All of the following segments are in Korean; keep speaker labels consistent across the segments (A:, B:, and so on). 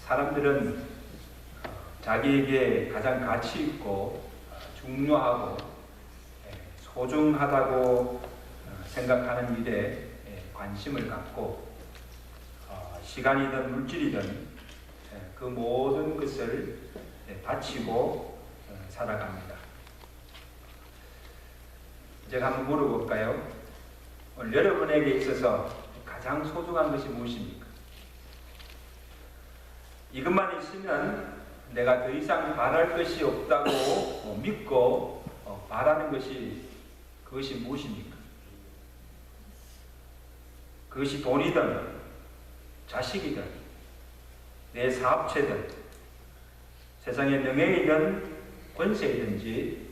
A: 사람들은 자기에게 가장 가치 있고 중요하고 소중하다고 생각하는 일에 관심을 갖고 시간이든 물질이든 그 모든 것을 바치고 살아갑니다. 제가 한번 물어볼까요? 오늘 여러분에게 있어서 가장 소중한 것이 무엇입니까? 이것만 있으면 내가 더 이상 바랄 것이 없다고 믿고 바라는 그것이 무엇입니까? 그것이 돈이든 자식이든 내 사업체든 세상의 명예이든 권세이든지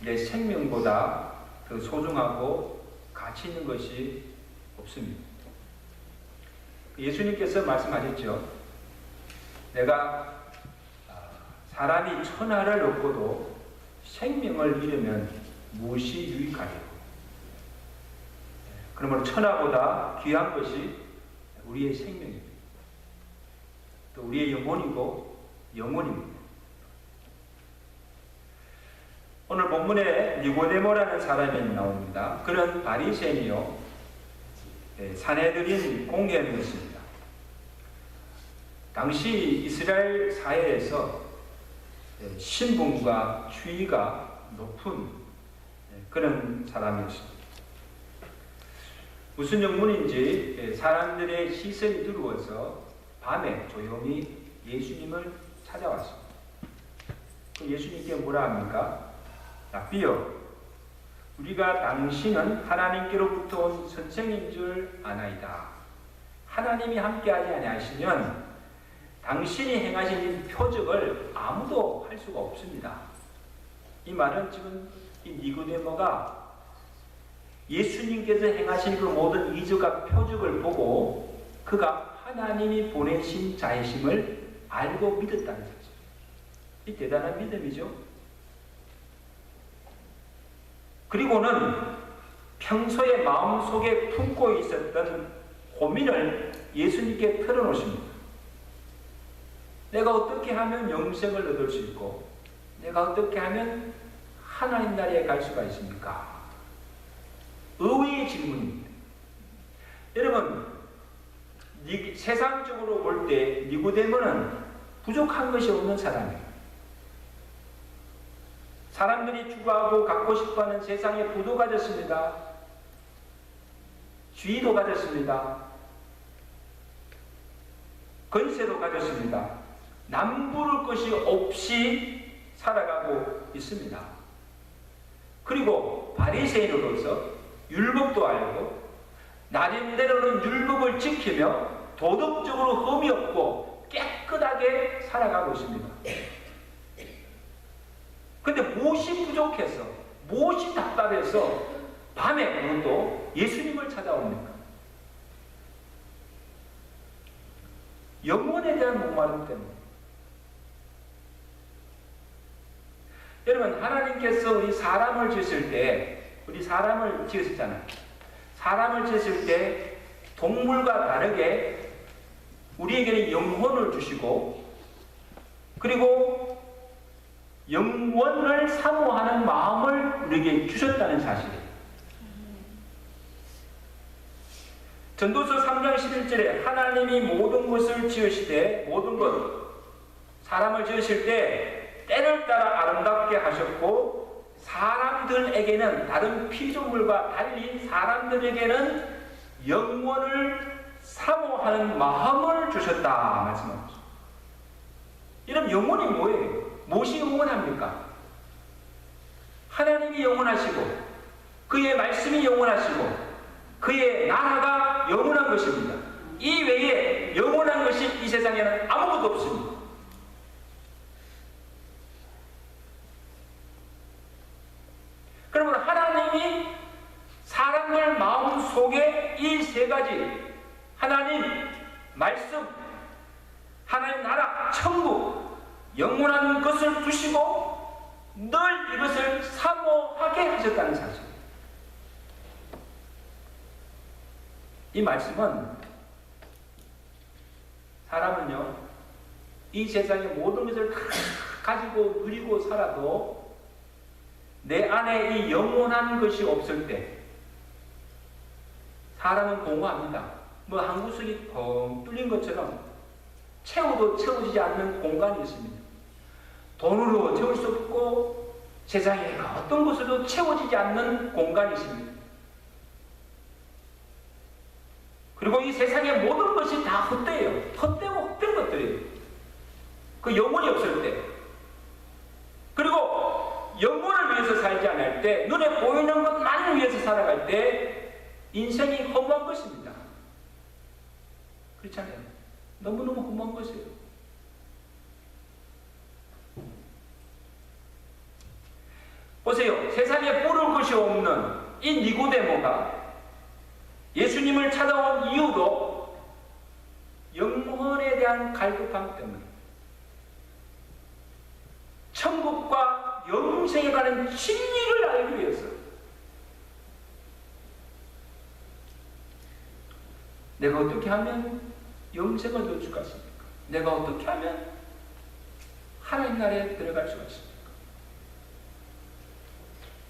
A: 내 생명보다 더 소중하고 가치 있는 것이 없습니다. 예수님께서 말씀하셨죠. 내가 사람이 천하를 얻고도 생명을 잃으면 무엇이 유익하리요? 그러므로 천하보다 귀한 것이 우리의 생명입니다. 또 우리의 영혼이고 영혼입니다. 오늘 본문에 니고데모라는 사람이 나옵니다. 그는 바리새인이요 산헤드린 공회였습니다. 당시 이스라엘 사회에서 신분과 지위가 높은 그런 사람이었습니다. 무슨 영문인지 사람들의 시선이 두려워서 밤에 조용히 예수님을 찾아왔습니다. 예수님께 뭐라 합니까? 랍비여, 우리가 당신은 하나님께로부터 온 선생인 줄 아나이다. 하나님이 함께하지 아니하시면 당신이 행하신 표적을 아무도 할 수가 없습니다. 이 말은 지금 이 니고데모가 예수님께서 행하신 그 모든 이적과 표적을 보고 그가 하나님이 보내신 자이심을 알고 믿었다는 거죠. 이 대단한 믿음이죠. 그리고는 평소에 마음속에 품고 있었던 고민을 예수님께 털어놓습니다. 내가 어떻게 하면 영생을 얻을 수 있고 내가 어떻게 하면 하나님 나라에 갈 수가 있습니까? 의외의 질문입니다. 여러분, 세상적으로 볼 때 니고데모는 부족한 것이 없는 사람이에요. 사람들이 추구하고 갖고 싶어하는 세상의 부도 가졌습니다. 지위도 가졌습니다. 권세도 가졌습니다. 남부를 것이 없이 살아가고 있습니다. 그리고 바리새인으로서 율법도 알고 나름대로는 율법을 지키며 도덕적으로 흠이 없고 깨끗하게 살아가고 있습니다. 근데 무엇이 부족해서 무엇이 답답해서 밤에 그것도 예수님을 찾아옵니까? 영혼에 대한 목마름 때문에. 여러분, 하나님께서 우리 사람을 지으셨잖아요. 사람을 지으실 때 동물과 다르게 우리에게는 영혼을 주시고 그리고 영원을 사모하는 마음을 우리에게 주셨다는 사실이에요. 전도서 3장 11절에 하나님이 모든 것을 지으시되 모든 것 사람을 지으실 때 때를 따라 아름답게 하셨고 사람들에게는 다른 피조물과 달리 사람들에게는 영원을 사모하는 마음을 주셨다 말씀합니다. 이런 영혼이 뭐예요? 무엇이 영원합니까? 하나님이 영원하시고 그의 말씀이 영원하시고 그의 나라가 영원한 것입니다. 이 외에 영원한 것이 이 세상에는 아무것도 없습니다. 그러면 하나님이 사람들 마음 속에 이 세 가지 하나님, 말씀, 하나님 나라, 천국 영원한 것을 두시고 늘 이것을 사모하게 하셨다는 사실. 이 말씀은 사람은요 이 세상의 모든 것을 다 가지고 누리고 살아도 내 안에 이 영원한 것이 없을 때 사람은 공허합니다. 뭐 한 구석이 뻥 뚫린 것처럼 채워도 채워지지 않는 공간이 있습니다. 돈으로 채울 수 없고 세상에 어떤 것으로도 채워지지 않는 공간이 있습니다. 그리고 이 세상의 모든 것이 다 헛되어요. 헛되고 헛된 것들이에요. 그 영혼이 없을 때. 그리고 영혼을 위해서 살지 않을 때, 눈에 보이는 것만을 위해서 살아갈 때 인생이 허무한 것입니다. 그렇잖아요. 너무너무 허무한 것이에요. 보세요. 세상에 뿌릴 것이 없는 이 니고데모가 예수님을 찾아온 이유도 영혼에 대한 갈급함 때문에, 천국과 영생에 관한 진리를 알기 위해서, 내가 어떻게 하면 영생을 얻을 수가 있습니까? 내가 어떻게 하면 하나님 나라에 들어갈 수가 있습니까?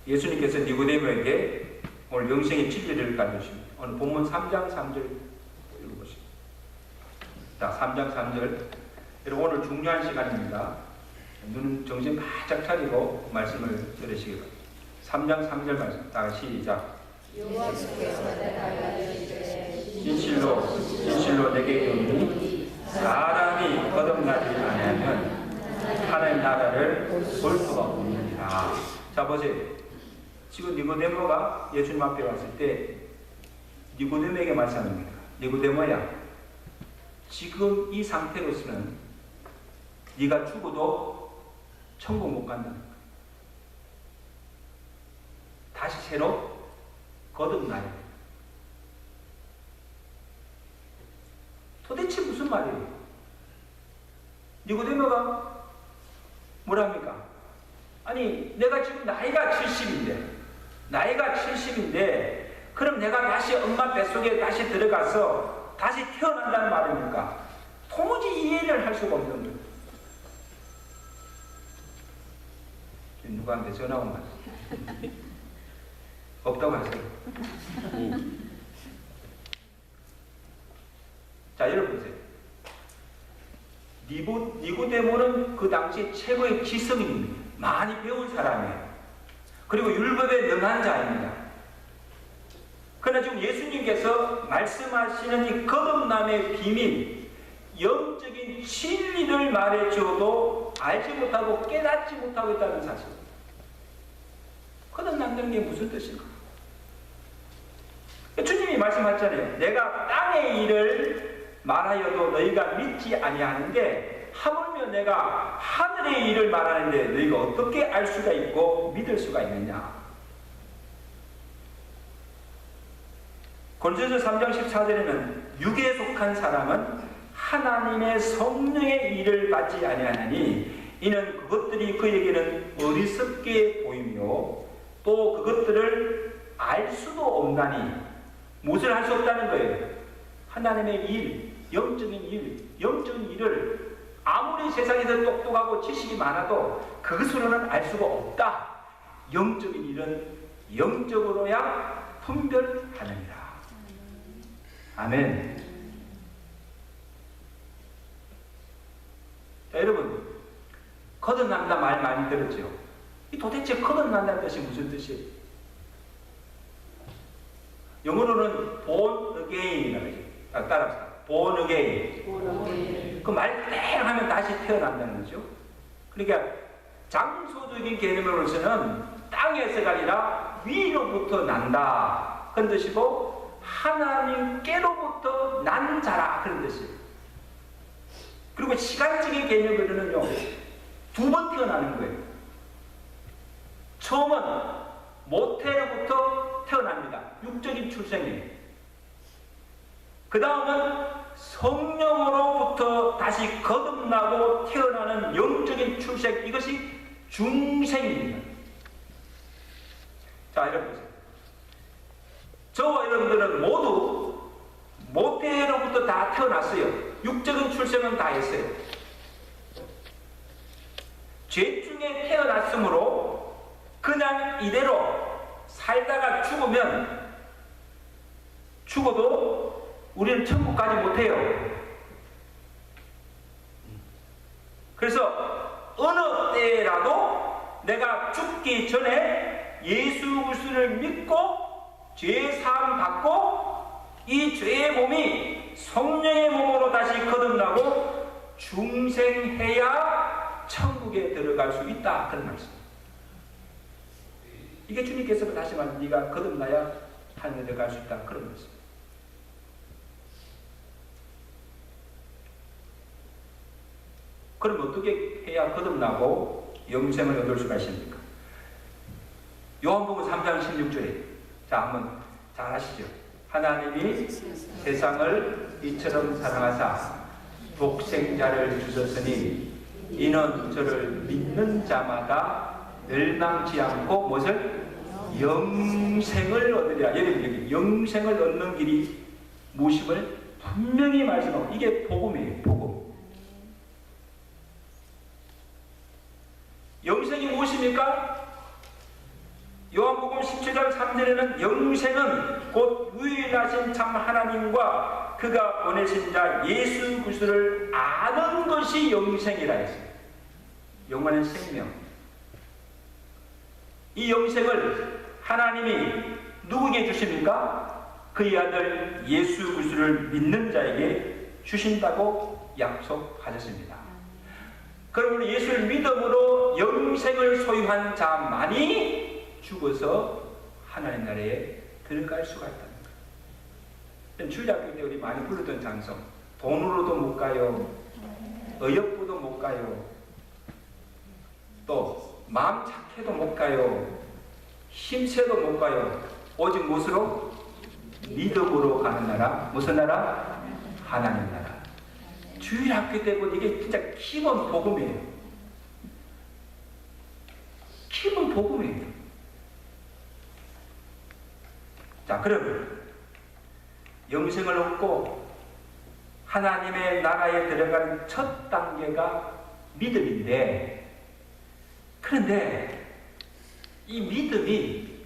A: 예수님께서 니고데모에게 오늘 영생의 진리를 가르치십니다. 오늘 본문 3장 3절 읽어보십니다. 자, 3장 3절. 여러분, 오늘 중요한 시간입니다. 눈은 정신 바짝 차리고 말씀을 들으시기 바랍니다. 3장 3절 말씀. 다 시작. 진실로 내게 이르노니 사람이 거듭나지 아니하면 하나님 나라를 볼 수가 없느니라. 자, 보세요. 지금 니고데모가 예수님 앞에 왔을 때 니고데모에게 말씀합니다. 니고데모야, 지금 이 상태로서는 네가 죽어도 천국 못 간다는 거야. 다시 새로 거듭나야 돼. 도대체 무슨 말이에요? 니고데모가 뭐랍니까? 아니, 내가 지금 나이가 70인데 그럼 내가 다시 엄마 뱃속에 다시 들어가서 다시 태어난다는 말입니까? 도무지 이해를 할 수가 없는 거예요. 누구한테 전화 온 거 없다고 하세요. 자, 여러분 보세요. 니고데모는 그 당시 최고의 지성인입니다. 많이 배운 사람이에요. 그리고 율법에 능한 자입니다. 그러나 지금 예수님께서 말씀하시는 이 거듭남의 비밀, 영적인 진리를 말해주어도 알지 못하고 깨닫지 못하고 있다는 사실. 거듭난다는 게 무슨 뜻인가? 주님이 말씀하셨잖아요. 내가 땅의 일을 말하여도 너희가 믿지 아니하는데 하물며 내가 하늘의 일을 말하는데 너희가 어떻게 알 수가 있고 믿을 수가 있느냐? 고린도전서 3장 14절에는 육에 속한 사람은 하나님의 성령의 일을 받지 아니하나니 이는 그것들이 그에게는 어리석게 보이며 또 그것들을 알 수도 없나니 무엇을 할 수 없다는 거예요? 하나님의 일, 영적인 일을 아무리 세상에서 똑똑하고 지식이 많아도 그것으로는 알 수가 없다. 영적인 일은 영적으로야 분별하느니라. 아멘. 자, 여러분, 거듭난다 말 많이 들었죠? 이 도대체 거듭난다는 뜻이 무슨 뜻이에요? 영어로는 born again이라고 해요. 따라합시다. born again. 그 말 그대로 하면 다시 태어난다는 거죠. 그러니까 장소적인 개념으로서는 땅에서가 아니라 위로부터 난다. 그런 뜻이고 하나님께로부터 난 자라. 그런 뜻이에요. 그리고 시간적인 개념으로는요, 두 번 태어나는 거예요. 처음은 모태로부터 태어납니다. 육적인 출생이에요. 그 다음은 성령으로부터 다시 거듭나고 태어나는 영적인 출생, 이것이 중생입니다. 자, 여러분 보세요. 저와 여러분들은 모두 모태로부터 다 태어났어요. 육적인 출생은 다 했어요. 죄 중에 태어났으므로 그냥 이대로 살다가 죽어도 우리는 천국 가지 못해요. 그래서 어느 때라도 내가 죽기 전에 예수 그리스도를 믿고 죄 사함 받고 이 죄의 몸이 성령의 몸으로 다시 거듭나고 중생해야 천국에 들어갈 수 있다. 그런 말씀. 이게 주님께서 다시 말해 네가 거듭나야 하늘에 들어갈 수 있다. 그런 말씀. 그럼 어떻게 해야 거듭나고 영생을 얻을 수가 있습니까? 요한복음 3장 16절에 자 한번 잘 아시죠? 하나님이 세상을 이처럼 사랑하사 독생자를 주셨으니 이는 저를 믿는 자마다 멸망치 않고 무엇을? 영생을 얻으리라. 여러분 여기 영생을 얻는 길이 무엇임을 분명히 말씀하고 이게 복음이에요. 복음. 영생이 무엇입니까? 요한복음 17장 3절에는 영생은 곧 유일하신 참 하나님과 그가 보내신 자 예수 그리스도를 아는 것이 영생이라 했어요. 영원한 생명. 이 영생을 하나님이 누구에게 주십니까? 그의 아들 예수 그리스도를 믿는 자에게 주신다고 약속하셨습니다. 그러므로 예수를 믿음으로 영생을 소유한 자만이 죽어서 하나님 나라에 들어갈 수가 있다는 거예요. 주일학교 때 우리 많이 불렀던 찬송, 돈으로도 못 가요, 의욕보도 못 가요, 또 마음 착해도 못 가요, 힘세도 못 가요. 오직 무엇으로? 믿음으로 가는 나라. 무슨 나라? 하나님 나라. 주일학교 때 보니 이게 진짜 기본 복음이에요. 기본 복음이에요. 자, 그러면 영생을 얻고 하나님의 나라에 들어가는 첫 단계가 믿음인데, 그런데 이 믿음이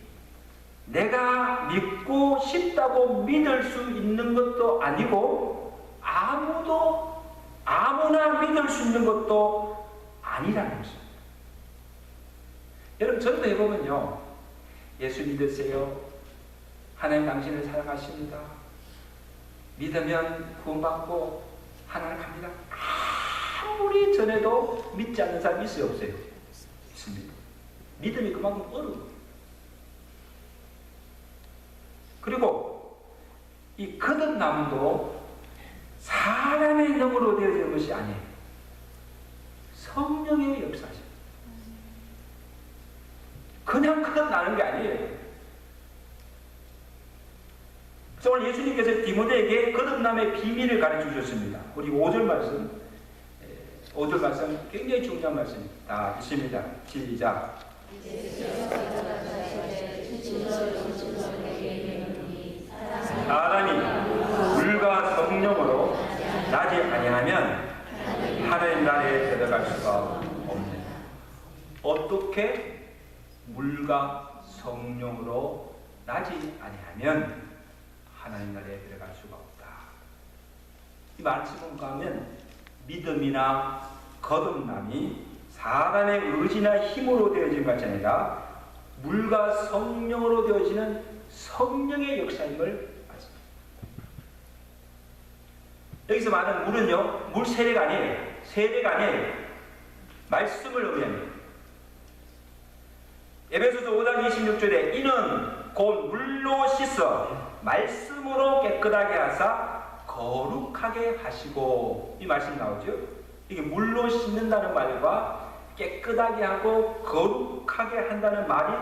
A: 내가 믿고 싶다고 믿을 수 있는 것도 아니고 아무나 믿을 수 있는 것도 아니라는 것입니다. 여러분 전도 해보면요, 예수 믿으세요. 하나님 당신을 사랑하십니다. 믿으면 구원받고 하나님 갑니다. 아무리 전해도 믿지 않는 사람이 있어요, 없어요? 있습니다. 믿음이 그만큼 어려운 거예요. 그리고 이 거듭남도 사람의 능으로 되어지는 것이 아니에요. 성령의 역사죠. 그냥 거듭나는 게 아니에요. 그래서 오늘 예수님께서 디모데에게 거듭남의 비밀을 가르쳐 주셨습니다. 우리 5절 말씀 굉장히 중요한 말씀입니다. 다 있습니다. 시작. 사람이 물과 성령으로 나지 아니하면 하나님 나라에 들어갈 수가 없는. 어떻게 물과 성령으로 나지 아니하면 하나님 나라에 들어갈 수가 없다. 이 말씀을 가면 믿음이나 거듭남이 사람의 의지나 힘으로 되어진 것이 아니라 물과 성령으로 되어지는 성령의 역사임을 말씀합니다. 여기서 말하는 물은요, 물 세례가 아니에요. 세례가 아니에요. 말씀을 의미합니다. 에베소서 5장 26절에 이는 곧 물로 씻어 말씀으로 깨끗하게 하사 거룩하게 하시고, 이 말씀 나오죠. 이게 물로 씻는다는 말과 깨끗하게 하고 거룩하게 한다는 말이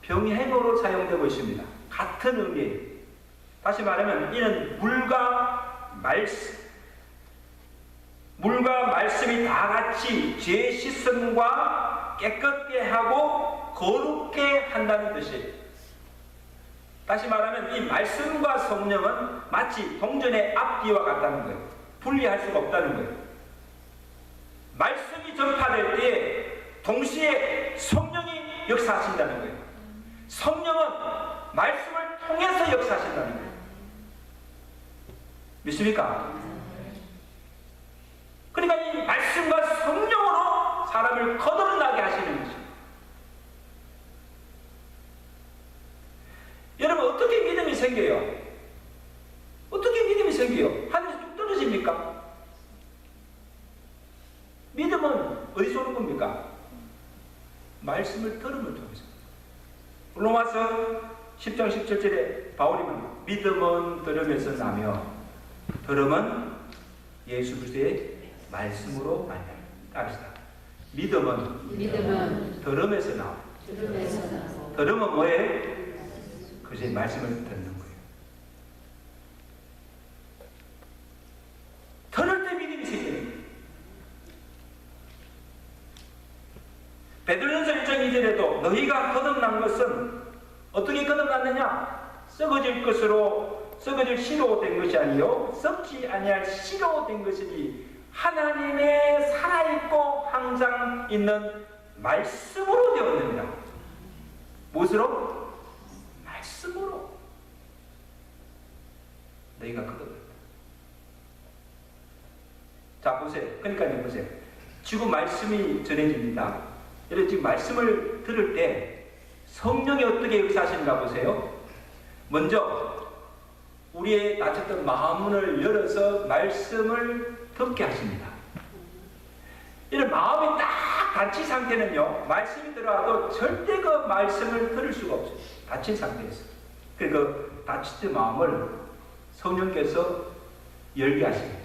A: 병행어로 사용되고 있습니다. 같은 의미예요. 다시 말하면 이는 물과 말씀이 다 같이 죄 씻음과 깨끗게 하고 거룩게 한다는 뜻이에요. 다시 말하면 이 말씀과 성령은 마치 동전의 앞뒤와 같다는 거예요. 분리할 수가 없다는 거예요. 말씀이 전파될 때에 동시에 성령이 역사하신다는 거예요. 성령은 말씀을 통해서 역사하신다는 거예요. 믿습니까? 그러니까 이 말씀과 성령으로 사람을 거듭나게 하시는 것입니다. 여러분, 어떻게 믿음이 생겨요? 어떻게 믿음이 생겨요? 하늘에서 뚝 떨어집니까? 믿음은 어디서 오는 겁니까? 말씀을 들음을 통해서. 로마서 10장 17절에 바울이 말합니다. 믿음은 들음에서 나며 들음은 예수 그리스도의 말씀으로 말미암아. 따르시다. 믿음은 들음에서 나와. 들음은 뭐예요? 그것의 말씀을 듣는 거예요. 들을 때 믿음이 생기는 거예요. 베드로전서 1장 2절에도 너희가 거듭난 것은 어떻게 거듭났느냐? 썩어질 것으로 썩어질 씨로 된 것이 아니요 썩지 아니할 씨로 된 것이니 하나님의 살아있고 항상 있는 말씀으로 되었느니라. 무엇으로? 말씀으로. 너희가 거듭났다. 자, 보세요. 그러니까 보세요. 지금 말씀이 전해집니다. 여러분, 지금 말씀을 들을 때 성령이 어떻게 역사하시는가 보세요. 먼저 우리의 닫혔던 마음문을 열어서 말씀을 듣게 하십니다. 이런 마음이 딱 닫힌 상태는요, 말씀이 들어와도 절대 그 말씀을 들을 수가 없어요. 닫힌 상태에서. 그 닫힌 마음을 성령께서 열게 하십니다.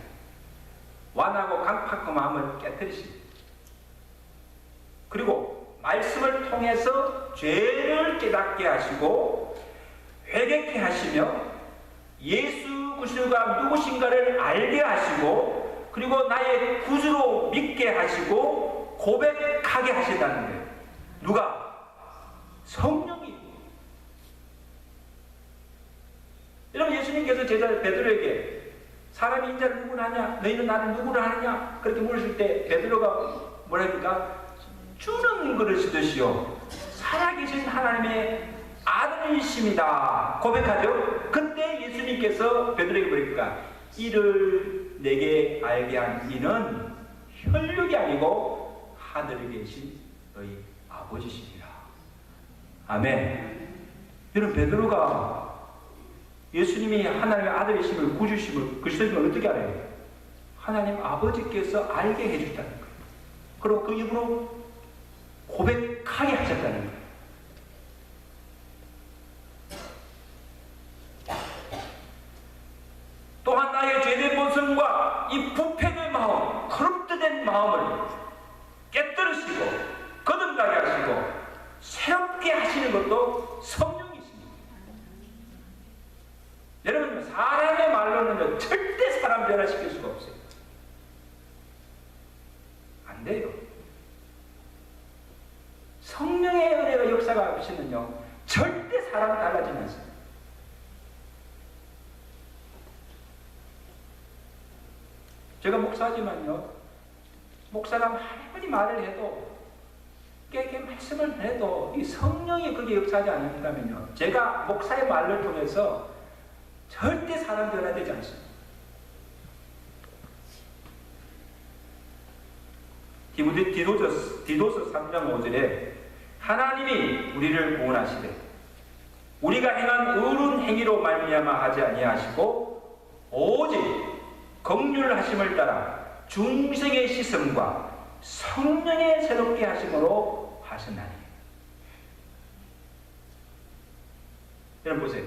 A: 완하고 강팍한 마음을 깨뜨리십니다. 그리고 말씀을 통해서 죄를 깨닫게 하시고 회개케 하시며 예수 그리스도가 누구신가를 알게 하시고 그리고 나의 구주로 믿게 하시고 고백하게 하신다는 거예요. 누가? 성령이. 여러분, 예수님께서 제자 베드로에게 사람이 인자를 누구나 하냐? 너희는 나를 누구나 하느냐? 그렇게 물으실 때 베드로가 뭐랍니까? 주는 그러시듯이요 살아계신 하나님의 아들이십니다. 고백하죠. 그때 예수님께서 베드로에게 뭐랄까? 이를 내게 알게 한 이는 혈육이 아니고 하늘에 계신 너희 아버지시니라. 아멘. 여러분, 베드로가 예수님이 하나님의 아들이심을 구주심을 그리스도님을 어떻게 알아요? 하나님 아버지께서 알게 해주셨다는 거예요. 그리고 그 입으로 고백하게 하셨다는 거예요. 또한 나의 죄된 모습과 이 부패된 마음, 거룩된 마음을 깨뜨리시고 거듭나게 하시고 새롭게 하시는 것도 성령이십니다. 여러분, 사람의 말로는 절대 사람 변화시킬 수가 없어요. 안 돼요. 성령의 은혜가 역사가 없이는요 절대 사람이 달라지지 않습니다. 제가 목사지만요, 목사가 아무리 말을 해도 깨게 말씀을 해도 이 성령이 그게 역사하지 않는다면요 제가 목사의 말을 통해서 절대 사람 변화되지 않습니다. 디도서 3장 5절에 하나님이 우리를 구원하시되 우리가 행한 의로운 행위로 말미암아 하지 아니하시고 오직 긍휼하심을 따라 중생의 씻음과 성령의 새롭게 하심으로 하셨나니. 여러분 보세요.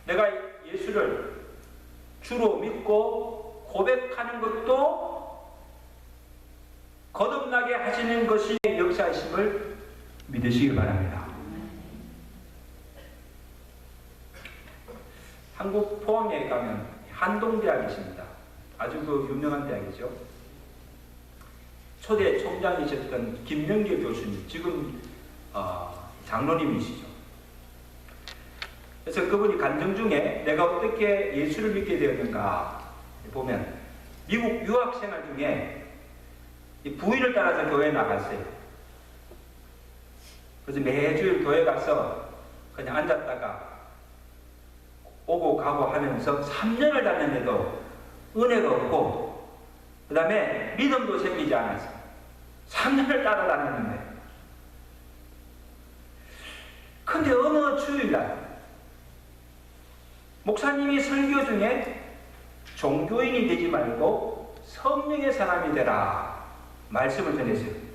A: 내가 예수를 주로 믿고 고백하는 것도 거듭나게 하시는 것이 역사이심을 믿으시기 바랍니다. 한국 포항에 가면 한동대학이 있습니다. 아주 그 유명한 대학이죠. 초대 총장이셨던 김명길 교수님, 지금 장로님이시죠. 그래서 그분이 간증 중에 내가 어떻게 예수를 믿게 되었는가 보면 미국 유학생활 중에 부인을 따라서 교회에 나갔어요. 그래서 매주일 교회 가서 그냥 앉았다가 오고 가고 하면서 3년을 다녔는데도 은혜가 없고 그 다음에 믿음도 생기지 않았어요. 3년을 따라다녔는데 근데 어느 주일날 목사님이 설교 중에 종교인이 되지 말고 성령의 사람이 되라 말씀을 전했어요.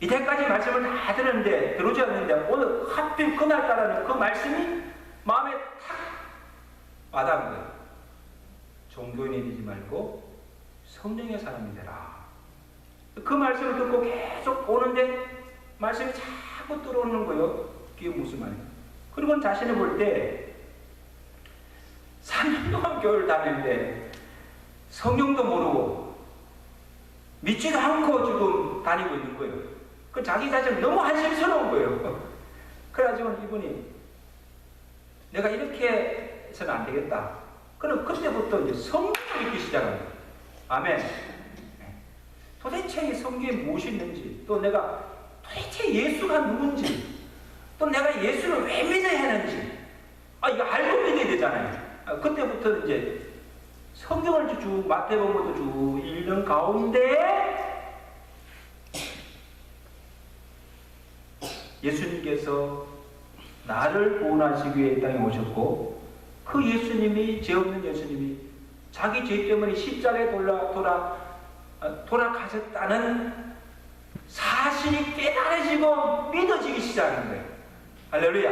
A: 이때까지 말씀을 다 들었는데 들어오지 않는데 오늘 하필 그날따라는 그 말씀이 마음에 탁 와닿은 거예요. 종교인이 되지 말고 성령의 사람이 되라. 그 말씀을 듣고 계속 오는데 말씀이 자꾸 들어오는 거예요. 그게 무슨 말이에요? 그리고 자신을 볼 때 3년 동안 교회를 다녔는데 성경도 모르고 믿지도 않고 지금 다니고 있는 거예요. 그 자기 자신 너무 한심스러운 거예요. 그래가지고 이분이 내가 이렇게 해서는 안 되겠다. 그럼 그때부터 이제 성경을 읽기 시작합니다. 아멘. 도대체 이 성경에 무엇이 있는지, 또 내가 도대체 예수가 누군지, 또 내가 예수를 왜 믿어야 하는지, 이거 알고 믿어야 되잖아요. 그때부터 이제 성경을 쭉 마태복음도 쭉 읽는 가운데 예수님께서 나를 구원하시기 위해 이 땅에 오셨고 그 예수님이, 죄 없는 예수님이 자기 죄 때문에 십자가에 돌아가셨다는 사실이 깨달아지고 믿어지기 시작하는 거예요. 할렐루야.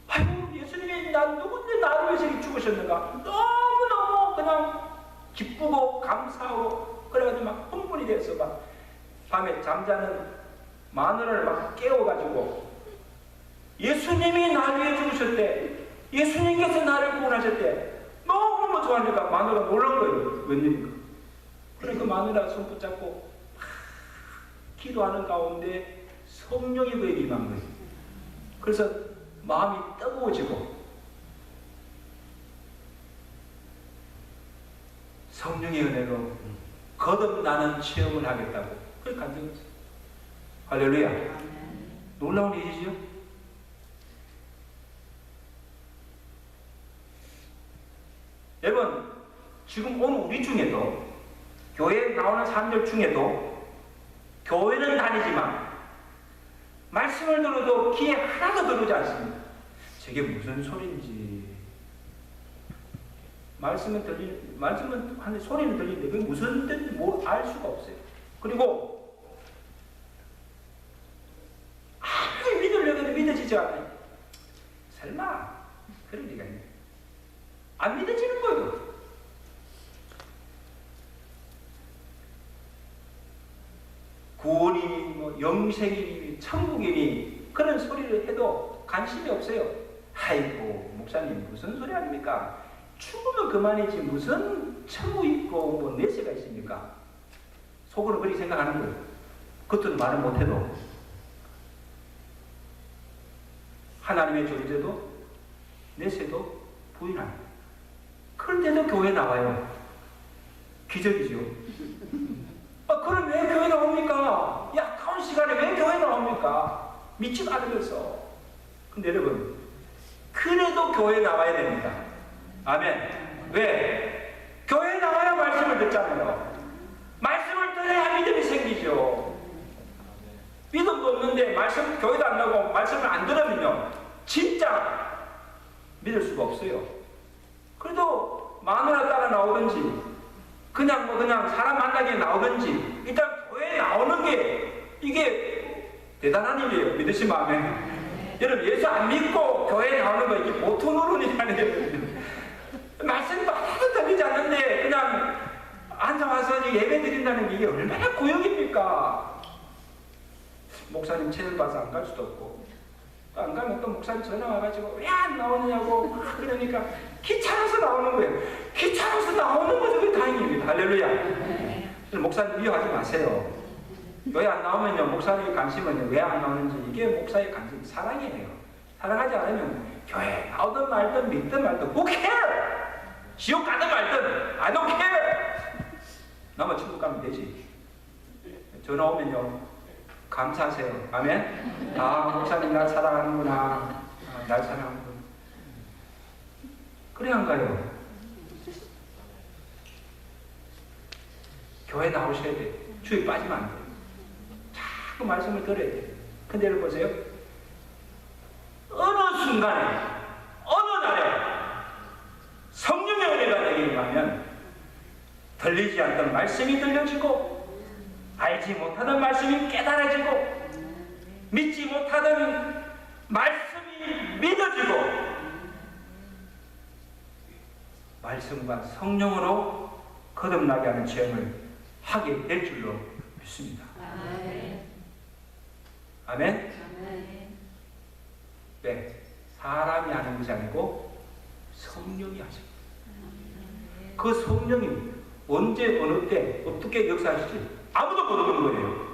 A: 아이고, 예수님이 난 누군데 나를 위해서 이렇게 죽으셨는가? 너무너무 그냥 기쁘고 감사하고 그래가지고 막 흥분이 돼서 막 밤에 잠자는 마누라를 막 깨워가지고 예수님이 나를 위해 죽으셨대. 예수님께서 나를 구원하셨대. 너무 좋아하니까 마누라가 놀란 거예요. 웬일인가? 그러니까 마누라 손 붙잡고 막 기도하는 가운데 성령이 그에게 임한 거예요. 그래서 마음이 뜨거워지고 성령의 은혜로 거듭나는 체험을 하겠다고 그렇게 간증했어요. 할렐루야. 놀라운 일이지요. 여러분, 지금 오늘 우리 중에도 교회에 나오는 사람들 중에도 교회는 다니지만 말씀을 들어도 귀에 하나도 들어오지 않습니다. 저게 무슨 소리인지. 말씀은 하는데 소리는 들리는데 그게 무슨 뜻인지 알 수가 없어요. 그리고 아무리 믿으려고 해도 믿어지지 않아요. 설마 그런 리가 있네. 안 믿어지는 거예요. 구원이니 뭐 영생이니 천국이니 그런 소리를 해도 관심이 없어요. 아이고 목사님 무슨 소리 아닙니까? 죽으면 그만이지 무슨 천국 있고 뭐 내세가 있습니까? 속으로 그렇게 생각하는 거예요. 겉으로 말을 못해도 하나님의 존재도 내세도 부인합니다. 그런데도 교회 나와요. 기적이죠. 그럼 왜 교회 나옵니까? 약한 시간에 왜 교회 나옵니까? 믿지도 않으면서. 근데 여러분, 그래도 교회 나와야 됩니다. 아멘. 왜? 교회 나와야 말씀을 듣잖아요. 말씀을 들어야 믿음이 생기죠. 믿음도 없는데 교회도 안 나오고 말씀을 안 들으면요, 진짜 믿을 수가 없어요. 그래도 마누라 따라 나오든지 그냥 사람 만나게 나오든지 일단 교회에 나오는 게 이게 대단한 일이에요. 믿으시면 아멘. 여러분, 예수 안 믿고 교회에 나오는 거 이게 보통 어른이라는 게 말씀도 하나도 들리지 않는데 그냥 앉아와서 예배 드린다는 게 이게 얼마나 고역입니까? 목사님 체험 봐서 안 갈 수도 없고 또 안 가면 또 목사님 전화 와가지고 왜 안 나오느냐고 그러니까 귀찮아서 나오는 거예요. 귀찮아서 나오는 것도 그게 다행입니다. 할렐루야. 목사님 미워하지 마세요. 교회 안 나오면요, 목사님의 관심은 왜 안 나오는지 이게 목사의 관심, 사랑이에요. 사랑하지 않으면 교회 나오든 말든 믿든 말든 who care? 지옥 가든 말든 I don't care. 나만 천국 가면 되지. 전화 오면요, 감사하세요. 아멘. 아, 목사님 날 사랑하는구나. 아, 날 사랑하는구나. 그래 안 가요? 교회 나오셔야 돼. 주에 빠지면 안 돼요. 자꾸 말씀을 들어야 돼요. 근데 여러분 보세요. 어느 순간에, 어느 날에 성령의 은혜가 내게 임하면 들리지 않던 말씀이 들려지고, 알지 못하던 말씀이 깨달아지고, 믿지 못하던 말씀이 믿어지고, 말씀과 성령으로 거듭나게 하는 체험을 하게 될 줄로 믿습니다. 아멘. 아멘? 네, 사람이 하는 것이 아니고 성령이 하십니다. 그 성령이 언제 어느 때 어떻게 역사하실지 아무도 모르는 거예요.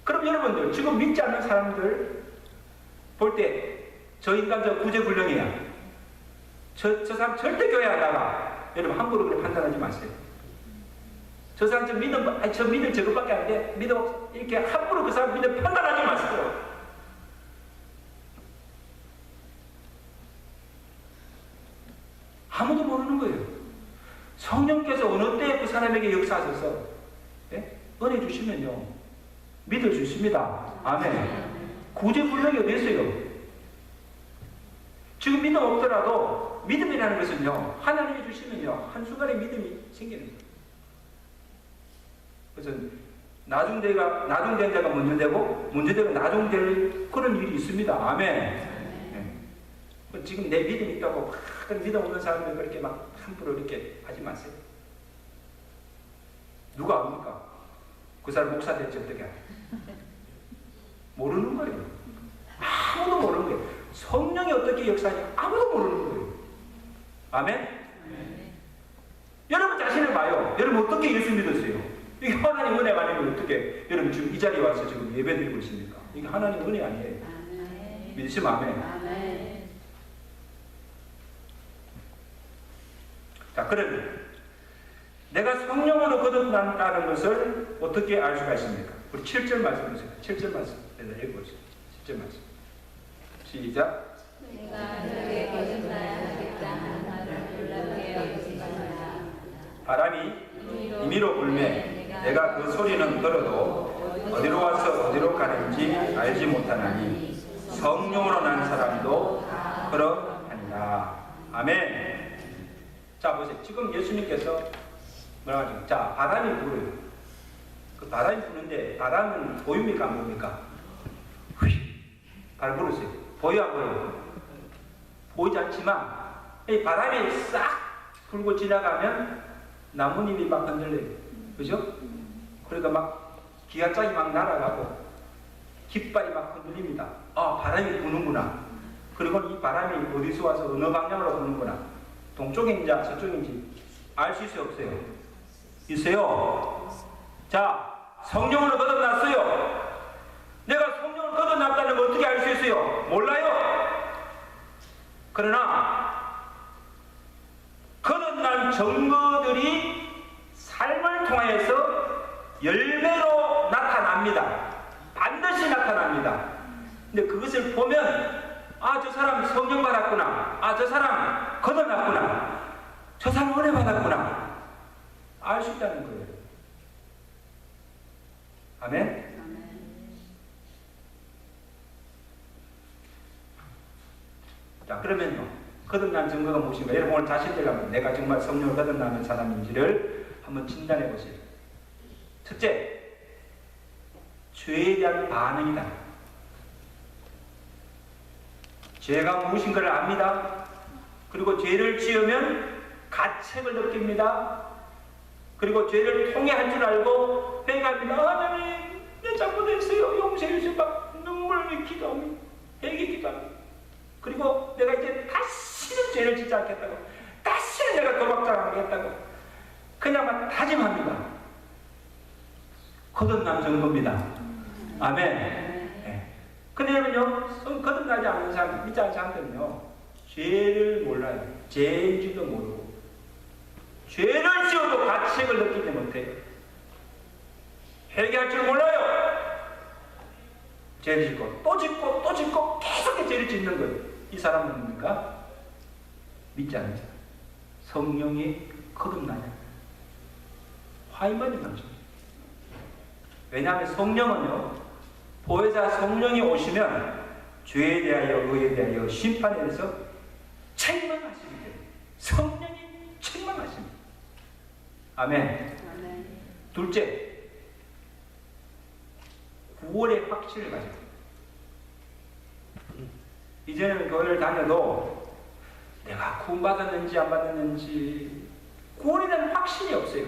A: 그럼 여러분들 지금 믿지 않는 사람들 볼 때 저 인간 저 구제불능이야, 저 사람 절대 교회 안 나가, 여러분 함부로 그렇게 판단하지 마세요. 저 사람 저 믿음, 저 믿음 저것밖에 안 돼, 믿음, 이렇게 함부로 그 사람 믿음 판단하지 마세요. 아무도 모르는 거예요. 성령께서 어느 때 그 사람에게 역사하셔서 은혜 주시면요 믿을 수 있습니다. 아멘. 구제불능이 어디 있어요? 지금 믿음 없더라도 믿음이라는 것은요 하나님이 주시면요 한순간에 믿음이 생기는 거예요. 그래서 나중된 자가 먼저 되고 먼저 되고 나중될 그런 일이 있습니다. 아멘. 지금 내 믿음이 있다고 막 믿음 없는 사람들 그렇게 막 함부로 이렇게 하지 마세요. 누가 압니까? 그 사람 목사 될지 어떻게 알아요? 모르는 거예요. 아무도 모르는 거예요. 성령이 어떻게 역사하냐 아무도 모르는 거예요. 아멘? 여러분 자신을 봐요. 여러분 어떻게 예수 믿었어요? 이게 하나님 은혜가 아니면 어떻게 여러분 지금 이 자리에 와서 지금 예배 드리고 있습니까? 이게 하나님 은혜 아니에요. 믿으시면 아멘. 자, 그러면 내가 성령으로 거듭난다는 것을 어떻게 알 수가 있습니까? 우리 7절 말씀 보세요. 7절 말씀 내가 읽어보세요. 7절 말씀 시작.
B: 내가 너에게 거듭나야 하겠다 하는 말을 놀랍게 여기시니라.
A: 바람이 임의로 불매 내가 그 소리는 들어도 어디로 와서 어디로 가는지 알지 못하나니 성령으로 난 사람도 그러하니라. 아멘. 자 보세요. 지금 예수님께서 뭐라고 하죠? 자 바람이 불어요. 그 바람이 부는데 바람은 보입니까 안 보입니까? 발 불었어요. 보여 안 보여요? 보이지 않지만 이 바람이 싹 불고 지나가면 나뭇잎이 막 흔들려요. 그죠? 그러니까 막 기관장이 막 날아가고 깃발이 막 흔들립니다. 아 바람이 부는구나. 그리고 이 바람이 어디서 와서 어느 방향으로 부는구나. 동쪽인지 서쪽인지 알 수 있어요 없어요? 있어요. 자 성령으로 거듭났어요. 내가 성령으로 거듭났다는 걸 어떻게 알 수 있어요? 몰라요. 그러나 거듭난 증거들이 삶을 통해서 열매로 나타납니다. 반드시 나타납니다. 근데 그것을 보면 아, 저 사람 성령 받았구나. 아, 저 사람 거듭났구나. 저 사람 은혜 받았구나. 알 수 있다는 거예요. 아멘? 자, 그러면요. 거듭난 증거가 무엇인가? 여러분 오늘 자신들 한번 내가 정말 성령을 거듭나는 사람인지를 한번 진단해 보세요. 첫째, 죄에 대한 반응이다. 죄가 무엇인가를 압니다. 그리고 죄를 지으면 가책을 느낍니다. 그리고 죄를 통해할 줄 알고 회개합니다. 하나님, 내 잘못했어요. 용서해 주세요. 막 눈물을 기도합니다. 회개 기도합니다. 그리고 내가 이제 다시는 죄를 짓지 않겠다고, 다시는 내가 도박질 안 하겠다고 그냥 막 다짐합니다. 거듭난 증거입니다. 아멘. 근데 여러분요, 거듭나지 않는 사람, 믿지 않는 사람들은요, 죄를 몰라요. 죄인지도 모르고, 죄를 지어도 가책을 느끼지 못해요. 회개할 줄 몰라요. 죄를 짓고 또 짓고 또 짓고 계속 죄를 짓는 거예요. 이 사람은 뭡니까? 믿지 않는 사람. 성령이 거듭나냐? 화이만이 당신. 왜냐하면 성령은요, 보혜사 성령이 오시면 죄에 대하여 의에 대하여 심판에 대해서 책망하시기 때문에 성령이 책망하십니다. 아멘. 둘째, 구원의 확신을 가져요. 이제는 교회를 다녀도 내가 구원받았는지 안 받았는지 구원에 대한 확신이 없어요.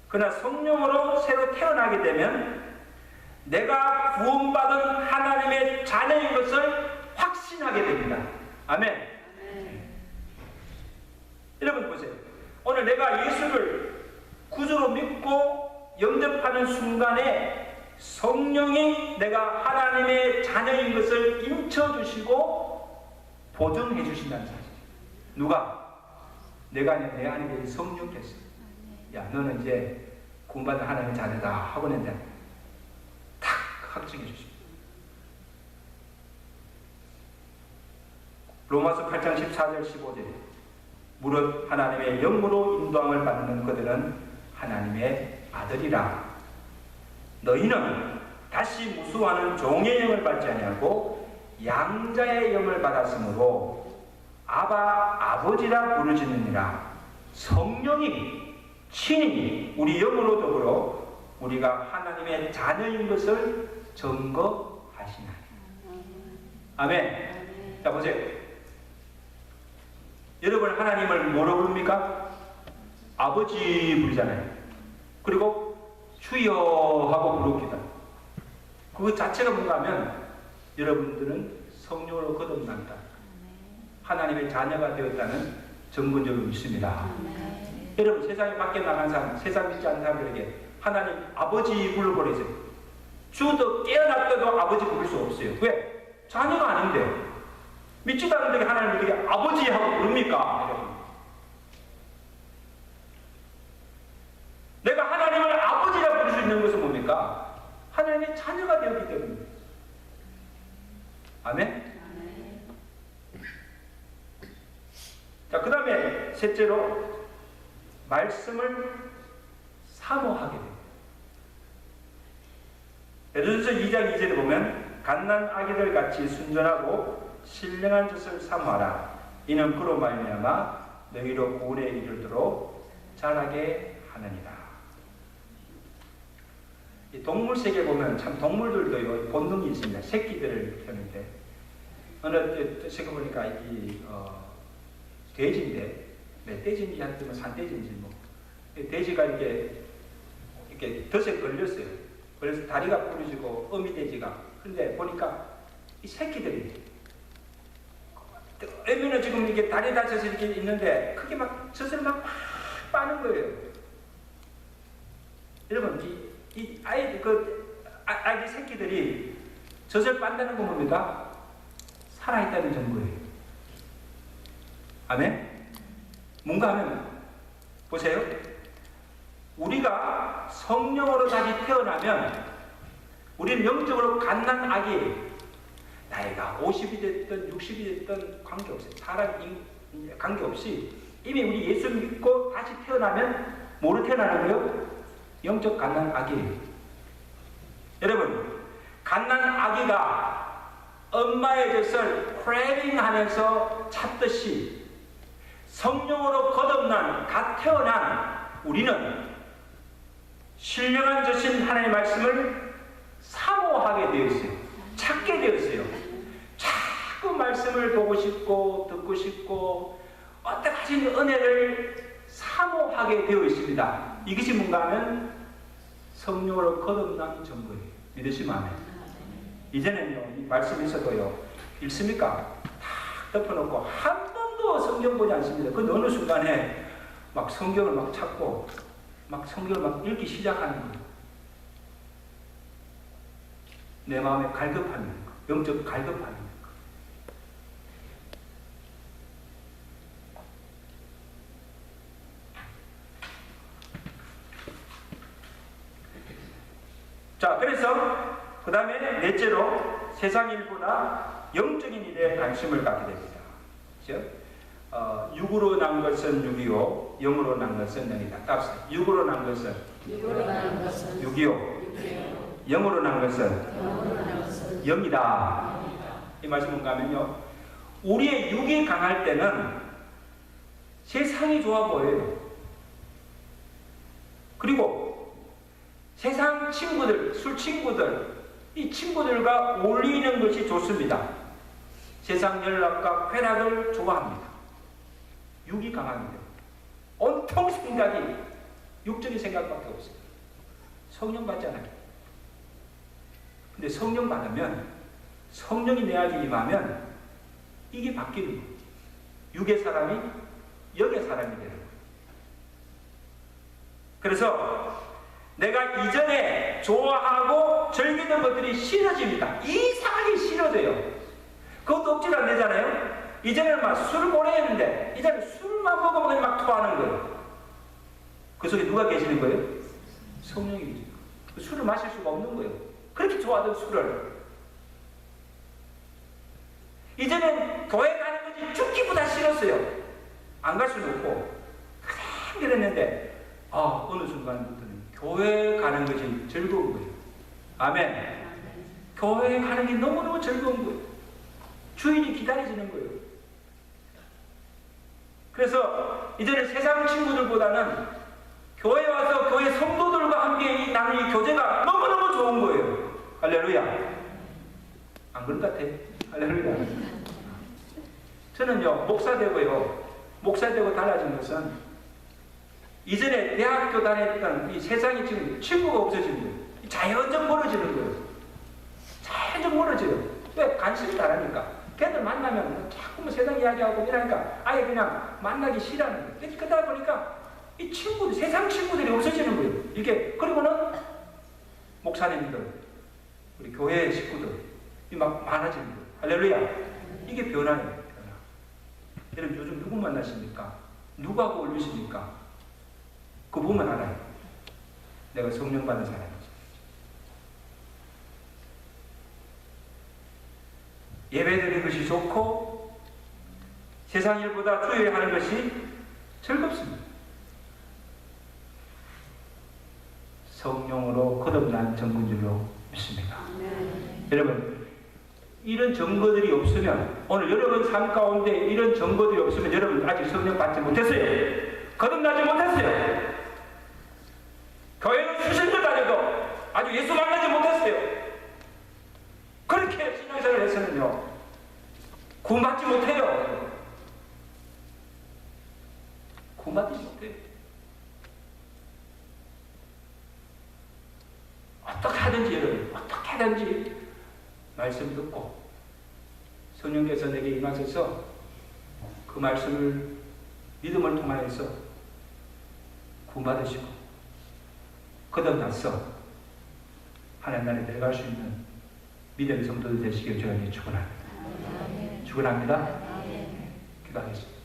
A: 그러나 성령으로 새로 태어나게 되면 내가 구원받은 하나님의 자녀인 것을 확신하게 됩니다. 아멘. 여러분 보세요. 오늘 내가 예수를 구주로 믿고 영접하는 순간에 성령이 내가 하나님의 자녀인 것을 인쳐주시고 보증해 주신다는 사실. 누가? 내가 아니라 내 안에 계신 성령께서, 야, 너는 이제 구원받은 하나님의 자녀다 하고 있는데 탁 확증해 주십니다. 로마서 8장 14절 15절에 무릇 하나님의 영으로 인도함을 받는 그들은 하나님의 아들이라. 너희는 다시 무수하는 종의 영을 받지 아니하고 양자의 영을 받았으므로 아바 아버지라 부르짖느니라. 성령이 친히 우리 영으로 더불어 우리가 하나님의 자녀인 것을 증거하시나니. 아멘. 자 보세요. 여러분 하나님을 뭐로 부릅니까? 아버지 부르잖아요. 그리고 주여 하고 부릅니다. 그 자체가 뭔가 하면 여러분들은 성령으로 거듭난다, 하나님의 자녀가 되었다는 증거적으로 믿습니다. 여러분 세상에 밖에 나간 사람, 세상 믿지 않는 사람들에게 하나님 아버지 불러버리세요. 죽어도 깨어났다도 아버지 부를 수 없어요. 왜? 자녀가 아닌데. 믿지도 않는데 하나님을 어떻게 아버지 하고 부릅니까? 내가 하나님을 아버지라 부를 수 있는 것은 뭡니까? 하나님의 자녀가 되었기 때문입니다. 아멘? 자, 그 다음에 셋째로 말씀을 사모하게 됩니다. 에베소서 2장 2절에 보면 갓난 아기들 같이 순전하고 신령한 짓을 사모하라. 이는 그로 말미암아 너희로 구원에 이르도록 자라게 하느니라. 이 동물 세계 보면 참 동물들도 본능이 있습니다. 새끼들을 키우는데 어느 제가 보니까 이 돼지인데, 네, 돼지인지 하여튼 산돼지인지 뭐 돼지가 이렇게 덫에 걸렸어요. 그래서 다리가 부러지고 어미돼지가. 근데 보니까 이 새끼들이 애미는 지금 이렇게 다리 다쳐서 이렇게 있는데 크게 막 젖을 막 빠는 거예요. 여러분 이 아기 새끼들이 젖을 빤다는 건 뭡니까? 살아있다는 증거예요. 아멘? 뭔가 하면 보세요. 우리가 성령으로 다시 태어나면 우리는 영적으로 갓난 아기예요. 나이가 50이 됐든 60이 됐든 관계없어요. 사람 관계없이 이미 우리 예수 믿고 다시 태어나면 뭐로 태어나는 거예요? 영적 갓난 아기예요. 여러분, 갓난 아기가 엄마의 젖을 크래빙 하면서 찾듯이 성령으로 거듭난 갓 태어난 우리는 신령한 젖인 하나님의 말씀을 사모하게 되어 있어요. 찾게 되었어요. 자꾸 말씀을 보고 싶고 듣고 싶고 어떻게 하신 은혜를 사모하게 되어 있습니다. 이것이 뭔가 하면 성령으로 거듭난 증거예요. 믿으시면 아멘. 이제는요, 이 말씀이 있어도요, 읽습니까? 다 덮어놓고 한 번도 성경 보지 않습니다. 그 어느 순간에 막 성경을 막 찾고 막 성경을 막 읽기 시작하는 거예요. 내 마음에 갈급하는 거, 영적 갈급하는 거. 자, 그래서 그 다음에 넷째로 세상 일보다 영적인 일에 관심을 갖게 됩니다. 그렇죠? 육으로 난 것은 625, 영으로 난 것은 0이다. 따라서 육으로 난 것은 625, 영으로 난 것은 0이다. 이 말씀 뭔가 하면요, 우리의 육이 강할 때는 세상이 좋아 보여요. 그리고 세상 친구들, 술 친구들, 이 친구들과 어울리는 것이 좋습니다. 세상 연락과 쾌락을 좋아합니다. 육이 강합니다. 온통 생각이 육적인 생각밖에 없어요. 성령 받지 않아요. 근데 성령 받으면, 성령이 내 안에 임하면 이게 바뀌는 거예요. 육의 사람이 영의 사람이 되는 거예요. 그래서 내가 이전에 좋아하고 즐기던 것들이 싫어집니다. 이상하게 싫어져요. 그것도 억지로 안 되잖아요. 이전에는 막 술을 오래 했는데 이제는 술만 먹으면 그냥 막 토하는 거예요. 그 속에 누가 계시는 거예요? 성령이 계시는 거예요. 술을 마실 수가 없는 거예요. 그렇게 좋아하던 술을. 이제는 교회 가는 것이 죽기보다 싫었어요. 안 갈 수는 없고 그냥 그랬는데 어느 순간부터는 교회 가는 것이 즐거운 거예요. 아멘. 교회 가는 게 너무너무 즐거운 거예요. 주인이 기다려지는 거예요. 그래서 이제는 세상 친구들보다는 교회 와서 교회 성도들과 함께 나는 이 교제가 너무너무 좋은 거예요. 할렐루야. 안 그런 것 같아? 할렐루야. 저는요, 목사 되고 달라진 것은 이전에 대학교 다녔던 이 세상이 지금 친구가 없어지는 거예요. 자연적 멀어지는 거예요. 자연적 멀어져요. 왜? 관심이 다르니까. 걔들 만나면 자꾸 세상 이야기하고 이러니까 아예 그냥 만나기 싫어하는 거예요. 그러다 보니까 이 친구들, 세상 친구들이 없어지는 거예요. 이게, 그리고는 목사님들, 우리 교회 식구들이 막 많아지는 거예요. 할렐루야. 이게 변화예요. 변화. 여러분 요즘 누구 만나십니까? 누구하고 어울리십니까? 그거 보면 알아요. 내가 성령 받은 사람이지. 예배드리는 것이 좋고 세상 일보다 주의 하는 것이 즐겁습니다. 성령으로 거듭난 정군 줄로 믿습니다. 여러분, 이런 증거들이 없으면, 오늘 여러분 삶 가운데 이런 증거들이 없으면 여러분 아직 성령 받지 못했어요. 거듭나지 못했어요. 교회는 수십년 다녀도 아주 예수 만나지 못했어요. 그렇게 신앙생활을 해서는요, 구원받지 못해요. 구원받지 못해요. 어떻게 하든지 여러분, 어떻게 하든지 말씀 듣고 성령께서 내게 임하셔서 그 말씀을 믿음을 통하여서 구원받으시고 거듭나서 하나님 나라에 들어갈 수 있는 믿음의 성도들 되시길 주님이 축원합니다. 축원합니다. 기도하겠습니다.